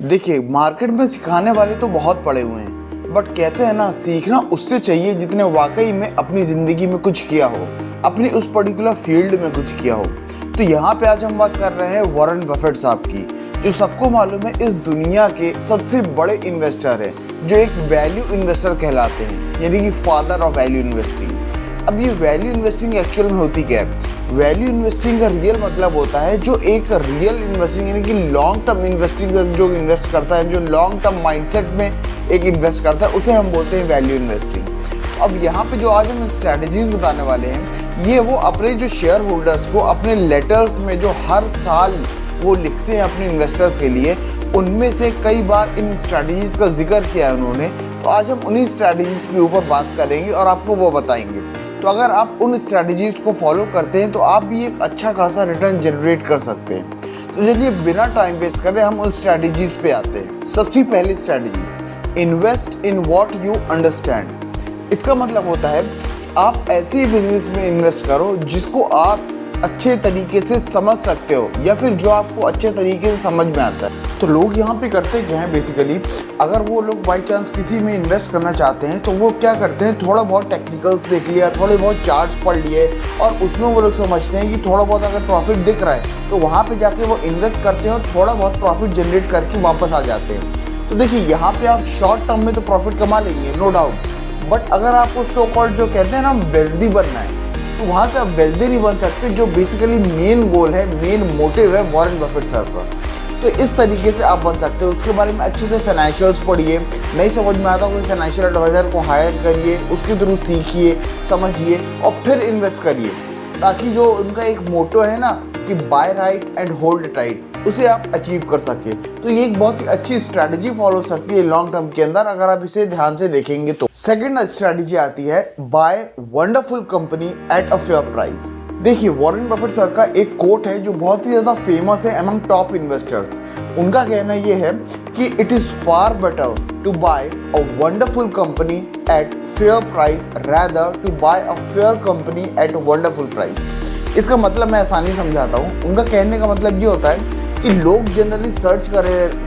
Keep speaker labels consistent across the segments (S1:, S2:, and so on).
S1: देखिए, मार्केट में सिखाने वाले तो बहुत पड़े हुए हैं, बट कहते हैं ना, सीखना उससे चाहिए जितने वाकई में अपनी ज़िंदगी में कुछ किया हो, अपनी उस पर्टिकुलर फील्ड में कुछ किया हो। तो यहाँ पे आज हम बात कर रहे हैं वॉरेन बफेट साहब की, जो सबको मालूम है इस दुनिया के सबसे बड़े इन्वेस्टर हैं, जो एक वैल्यू इन्वेस्टर कहलाते हैं, यानी कि फादर ऑफ वैल्यू इन्वेस्टिंग। अब ये वैल्यू इन्वेस्टिंग एक्चुअल में होती क्या है? वैल्यू इन्वेस्टिंग का रियल मतलब होता है जो एक रियल इन्वेस्टिंग यानी कि लॉन्ग टर्म इन्वेस्टिंग जो इन्वेस्ट करता है, जो लॉन्ग टर्म माइंडसेट में एक इन्वेस्ट करता है, उसे हम बोलते हैं वैल्यू इन्वेस्टिंग। अब यहाँ पे जो आज हम स्ट्रैटेजीज बताने वाले हैं, ये वो अपने जो शेयर होल्डर्स को अपने लेटर्स में जो हर साल वो लिखते हैं अपने इन्वेस्टर्स के लिए, उनमें से कई बार इन स्ट्रैटेजीज का जिक्र किया है उन्होंने। तो आज हम उन्हीं स्ट्रैटेजीज के ऊपर बात करेंगे और आपको वो बताएंगे। तो अगर आप उन स्ट्रैटेजीज को फॉलो करते हैं तो आप भी एक अच्छा खासा रिटर्न जनरेट कर सकते हैं। तो चलिए बिना टाइम वेस्ट करे हम उन स्ट्रैटेजीज पे आते हैं। सबसे पहली strategy, invest in what you understand. इसका मतलब होता है आप ऐसे बिजनेस में इन्वेस्ट करो जिसको आप अच्छे तरीके से समझ सकते हो, या फिर जो आपको अच्छे तरीके से समझ में आता है। तो लोग यहाँ पे करते क्या हैं बेसिकली, अगर वो लोग बाई चांस किसी में इन्वेस्ट करना चाहते हैं तो वो क्या करते हैं, थोड़ा बहुत टेक्निकल्स देख लिया, थोड़े बहुत चार्ट्स पढ़ लिए, और उसमें वो लोग समझते हैं कि थोड़ा बहुत अगर प्रॉफिट दिख रहा है तो वहाँ पे जाके वो इन्वेस्ट करते हैं और थोड़ा बहुत प्रॉफिट जनरेट करके वापस आ जाते हैं। तो देखिए, यहाँ पे आप शॉर्ट टर्म में तो प्रॉफिट कमा लेंगे, नो डाउट, बट अगर आपको सो कॉल्ड जो कहते हैं ना वेल्दी बनना है, तो वहाँ से आप वेल्दी नहीं बन सकते, जो बेसिकली मेन गोल है, मेन मोटिव है वॉरेन बफेट सर का। तो इस तरीके से आप बन सकते हो। उसके बारे में अच्छे से फाइनेंशियल्स पढ़िए, नहीं समझ में आता कोई फाइनेंशियल एडवाइज़र को हायर करिए, उसके थ्रू सीखिए, समझिए और फिर इन्वेस्ट करिए, ताकि जो उनका एक मोटो है ना कि buy right and hold tight, उसे आप अचीव कर सके। तो ये एक बहुत ही अच्छी स्ट्रैटेजी फॉलो हो सकती है लॉन्ग टर्म के अंदर, अगर आप इसे ध्यान से देखेंगे तो। सेकंड स्ट्रैटेजी आती है buy wonderful company at a fair price. देखिए, वॉरेन बफेट सर का एक कोट है जो बहुत ही ज़्यादा फेमस है अमंग टॉप इन्वेस्टर्स। उनका कहना ये है कि it is far better to buy a wonderful company at fair price rather to buy a fair company at wonderful price. इसका मतलब मैं आसानी समझाता हूँ। उनका कहने का मतलब ये होता है कि लोग जनरली सर्च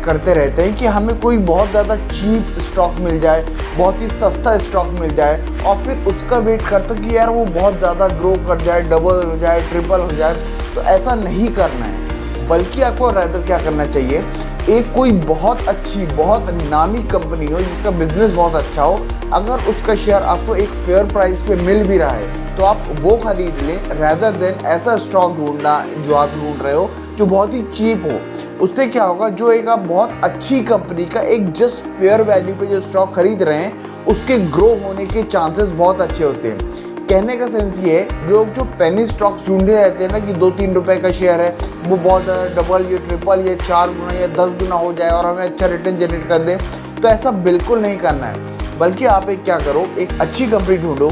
S1: करते रहते हैं कि हमें कोई बहुत ज़्यादा चीप स्टॉक मिल जाए, बहुत ही सस्ता स्टॉक मिल जाए, और फिर उसका वेट करते कि यार वो बहुत ज़्यादा ग्रो कर जाए, डबल हो जाए, ट्रिपल हो जाए। तो ऐसा नहीं करना है, बल्कि आपको रैदर क्या करना चाहिए, एक कोई बहुत अच्छी, बहुत नामी कंपनी हो जिसका बिजनेस बहुत अच्छा हो, अगर उसका शेयर आपको एक फेयर प्राइस पे मिल भी रहा है तो आप वो खरीद लें, रैदर देन ऐसा स्टॉक ढूंढना जो आप ढूंढ रहे हो जो बहुत ही चीप हो। उससे क्या होगा, जो एक आप बहुत अच्छी कंपनी का एक जस्ट फेयर वैल्यू पे जो स्टॉक खरीद रहे हैं, उसके ग्रो होने के चांसेस बहुत अच्छे होते हैं। कहने का सेंस ये है, लोग जो पेनी स्टॉक्स ढूंढते रहते हैं ना कि 2-3 रुपए का शेयर है, वो बहुत डबल या ट्रिपल या 4 गुना या 10 गुना हो जाए और हमें अच्छा रिटर्न जनरेट कर दे, तो ऐसा बिल्कुल नहीं करना है। बल्कि आप एक क्या करो, एक अच्छी कंपनी ढूंढो,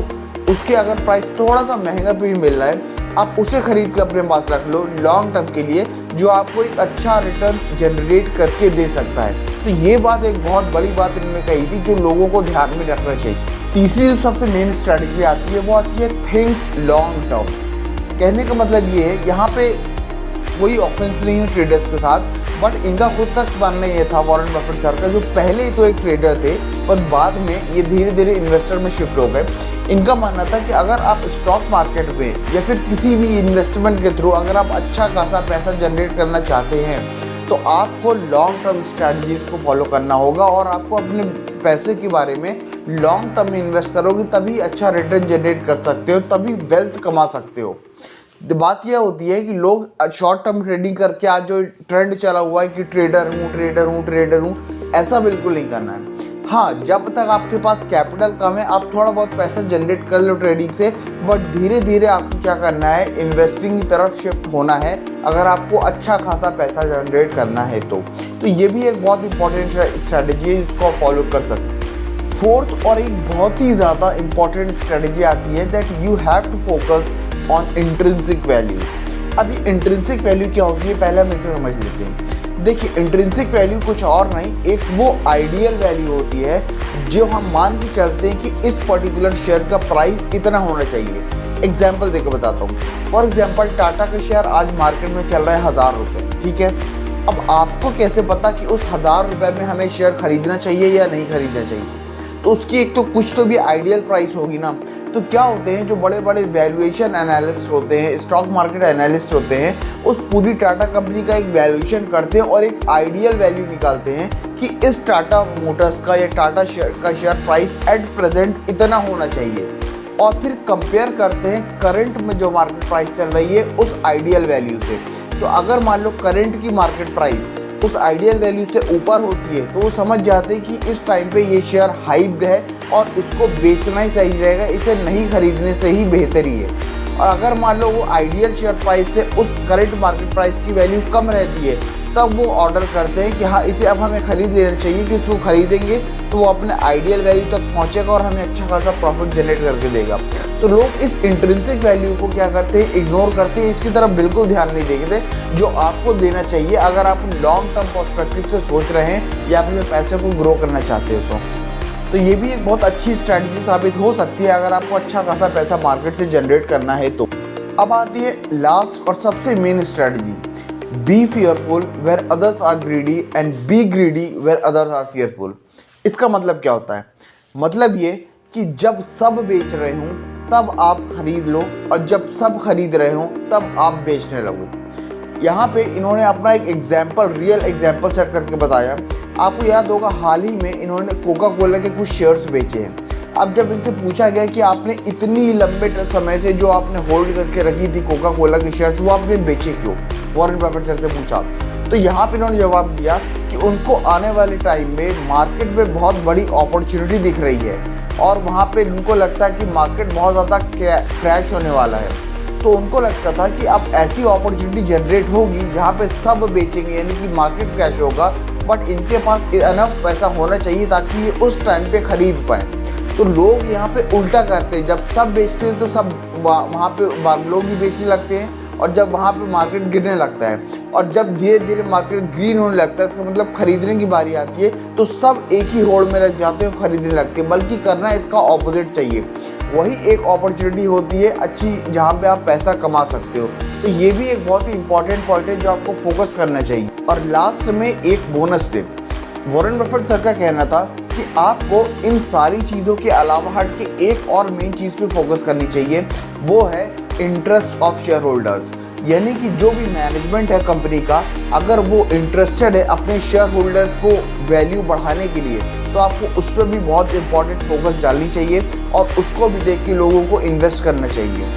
S1: उसके अगर प्राइस थोड़ा सा महंगा भी मिल रहा है, आप उसे खरीद के अपने पास रख लो लॉन्ग टर्म के लिए, जो आपको एक अच्छा रिटर्न जनरेट करके दे सकता है। तो ये बात एक बहुत बड़ी बात इन्होंने कही थी जो लोगों को ध्यान में रखना चाहिए। तीसरी जो सबसे मेन स्ट्रैटेजी आती है वो आती है थिंक लॉन्ग टर्म। कहने का मतलब ये है, यहाँ पे कोई ऑफेंस नहीं है ट्रेडर्स के साथ, बट इनका खुद तक मानना ये था वॉरेन बफेट सर का, जो पहले तो एक ट्रेडर थे पर बाद में ये धीरे धीरे इन्वेस्टर में शिफ्ट हो गए। इनका मानना था कि अगर आप स्टॉक मार्केट में या फिर किसी भी इन्वेस्टमेंट के थ्रू अगर आप अच्छा खासा पैसा जनरेट करना चाहते हैं तो आपको लॉन्ग टर्म स्ट्रैटेजीज को फॉलो करना होगा, और आपको अपने पैसे के बारे में लॉन्ग टर्म में इन्वेस्ट करोगे तभी अच्छा रिटर्न जनरेट कर सकते हो, तभी वेल्थ कमा सकते हो। बात यह होती है कि लोग शॉर्ट टर्म ट्रेडिंग करके आज जो ट्रेंड चला हुआ है कि ट्रेडर हूँ, ऐसा बिल्कुल नहीं करना है। हाँ, जब तक आपके पास कैपिटल कम है आप थोड़ा बहुत पैसा जनरेट कर लो ट्रेडिंग से, बट धीरे धीरे आपको क्या करना है, इन्वेस्टिंग की तरफ शिफ्ट होना है अगर आपको अच्छा खासा पैसा जनरेट करना है तो ये भी एक बहुत इंपॉर्टेंट स्ट्रैटेजी है, इसको फॉलो कर सकते हैं। फोर्थ और एक बहुत ही ज़्यादा इंपॉर्टेंट स्ट्रैटेजी आती है that you have to focus on intrinsic value. अभी इंट्रिंसिक वैल्यू क्या होती है, पहले हम इसे समझ लेते हैं। देखिए, इंट्रिंसिक वैल्यू कुछ और नहीं, एक वो आइडियल वैल्यू होती है जो हम मान के चलते हैं कि इस पर्टिकुलर शेयर का प्राइस इतना होना चाहिए। एग्जाम्पल देकर बताता हूँ। फॉर एग्जाम्पल, टाटा का शेयर आज मार्केट में चल रहा है 1000 रुपये, ठीक है। अब आपको कैसे पता कि उस 1000 रुपये में हमें शेयर खरीदना चाहिए या नहीं खरीदना चाहिए? तो उसकी एक तो कुछ तो भी आइडियल प्राइस होगी ना। तो क्या होते हैं, जो बड़े बड़े वैल्यूएशन एनालिस्ट होते हैं, स्टॉक मार्केट एनालिस्ट होते हैं, उस पूरी टाटा कंपनी का एक वैल्यूएशन करते हैं और एक आइडियल वैल्यू निकालते हैं कि इस टाटा मोटर्स का या Tata share price at present इतना होना चाहिए, और फिर कंपेयर करते हैं करंट में जो मार्केट प्राइस चल रही है उस आइडियल वैल्यू से। तो अगर मान लो करंट की मार्केट प्राइस उस आइडियल वैल्यू से ऊपर होती है तो वो समझ जाते हैं कि इस टाइम पे ये शेयर हाइप्ड है और इसको बेचना ही सही रहेगा, इसे नहीं खरीदने से ही बेहतरी है। और अगर मान लो वो आइडियल शेयर प्राइस से उस करंट मार्केट प्राइस की वैल्यू कम रहती है, तब वो ऑर्डर करते हैं कि हाँ इसे अब हमें खरीद लेना चाहिए, कि उसको खरीदेंगे तो वो अपने आइडियल वैल्यू तक पहुंचेगा और हमें अच्छा खासा प्रॉफिट जनरेट करके देगा। तो लोग इस इंट्रिंसिक वैल्यू को क्या करते हैं, इग्नोर करते हैं, इसकी तरफ बिल्कुल ध्यान नहीं देते जो आपको देना चाहिए अगर आप लॉन्ग टर्म पर्सपेक्टिव से सोच रहे हैं या अपने पैसे को ग्रो करना चाहते हो। तो ये भी एक बहुत अच्छी स्ट्रैटेजी साबित हो सकती है अगर आपको अच्छा खासा पैसा मार्केट से जनरेट करना है तो। अब आती है लास्ट और सबसे main strategy, be fearful where others are greedy and be greedy where others are fearful. इसका मतलब क्या होता है? मतलब ये कि जब सब बेच रहे हों तब आप खरीद लो, और जब सब खरीद रहे हों तब आप बेचने लगो। यहाँ पे इन्होंने अपना एक एग्जाम्पल, रियल एग्जाम्पल सेट करके बताया। आपको याद होगा हाल ही में इन्होंने कोका कोला के कुछ शेयर्स बेचे हैं। अब जब इनसे पूछा गया कि आपने इतनी लंबे समय से जो आपने होल्ड करके रखी थी कोका कोला के शेयर्स, वो आपने बेचे क्यों, वॉरेन बफेट सर से पूछा। तो यहाँ पे इन्होंने जवाब दिया कि उनको आने वाले टाइम में मार्केट में बहुत बड़ी अपॉर्चुनिटी दिख रही है और वहाँ पे उनको लगता है कि मार्केट बहुत ज़्यादा क्रैश होने वाला है। तो उनको लगता था कि अब ऐसी अपॉर्चुनिटी जनरेट होगी जहाँ पे सब बेचेंगे, यानी कि मार्केट क्रैश होगा, बट इनके पास इनफ पैसा होना चाहिए ताकि ये उस टाइम पे खरीद पाएँ। तो लोग यहाँ पे उल्टा करते हैं, जब सब बेचते हैं तो सब वहाँ पे लोग भी बेचने लगते हैं, और जब वहाँ पे मार्केट गिरने लगता है और जब धीरे धीरे मार्केट ग्रीन होने लगता है, इसका मतलब खरीदने की बारी आती है, तो सब एक ही होड़ में लग जाते हैं, खरीदने लगते हैं। बल्कि करना इसका ऑपोजिट चाहिए, वही एक अपॉर्चुनिटी होती है अच्छी जहाँ पे आप पैसा कमा सकते हो। तो ये भी एक बहुत ही इंपॉर्टेंट पॉइंट है जो आपको फोकस करना चाहिए। और लास्ट में एक bonus tip, Warren Buffett sir का कहना था कि आपको इन सारी चीज़ों के अलावा हट के एक और मेन चीज़ पे फोकस करनी चाहिए, वो है इंटरेस्ट ऑफ शेयर होल्डर्स। यानी कि जो भी मैनेजमेंट है कंपनी का, अगर वो इंटरेस्टेड है अपने शेयर होल्डर्स को वैल्यू बढ़ाने के लिए, तो आपको उस पर भी बहुत इंपॉर्टेंट फोकस डालनी चाहिए और उसको भी देख के लोगों को इन्वेस्ट करना चाहिए।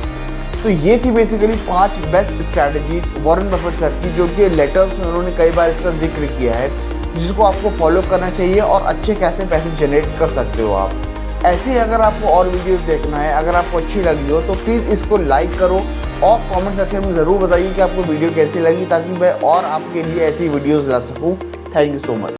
S1: तो ये थी basically 5 best strategies Warren Buffett sir की, जो कि लेटर्स में उन्होंने कई बार इसका जिक्र किया है, जिसको आपको फॉलो करना चाहिए और अच्छे कैसे पैसे जनरेट कर सकते हो आप। ऐसे ही अगर आपको और वीडियोस देखना है, अगर आपको अच्छी लगी हो तो प्लीज़ इसको लाइक करो और कमेंट सेक्शन में ज़रूर बताइए कि आपको वीडियो कैसी लगी, ताकि मैं और आपके लिए ऐसी वीडियोस ला सकूं। Thank you so much.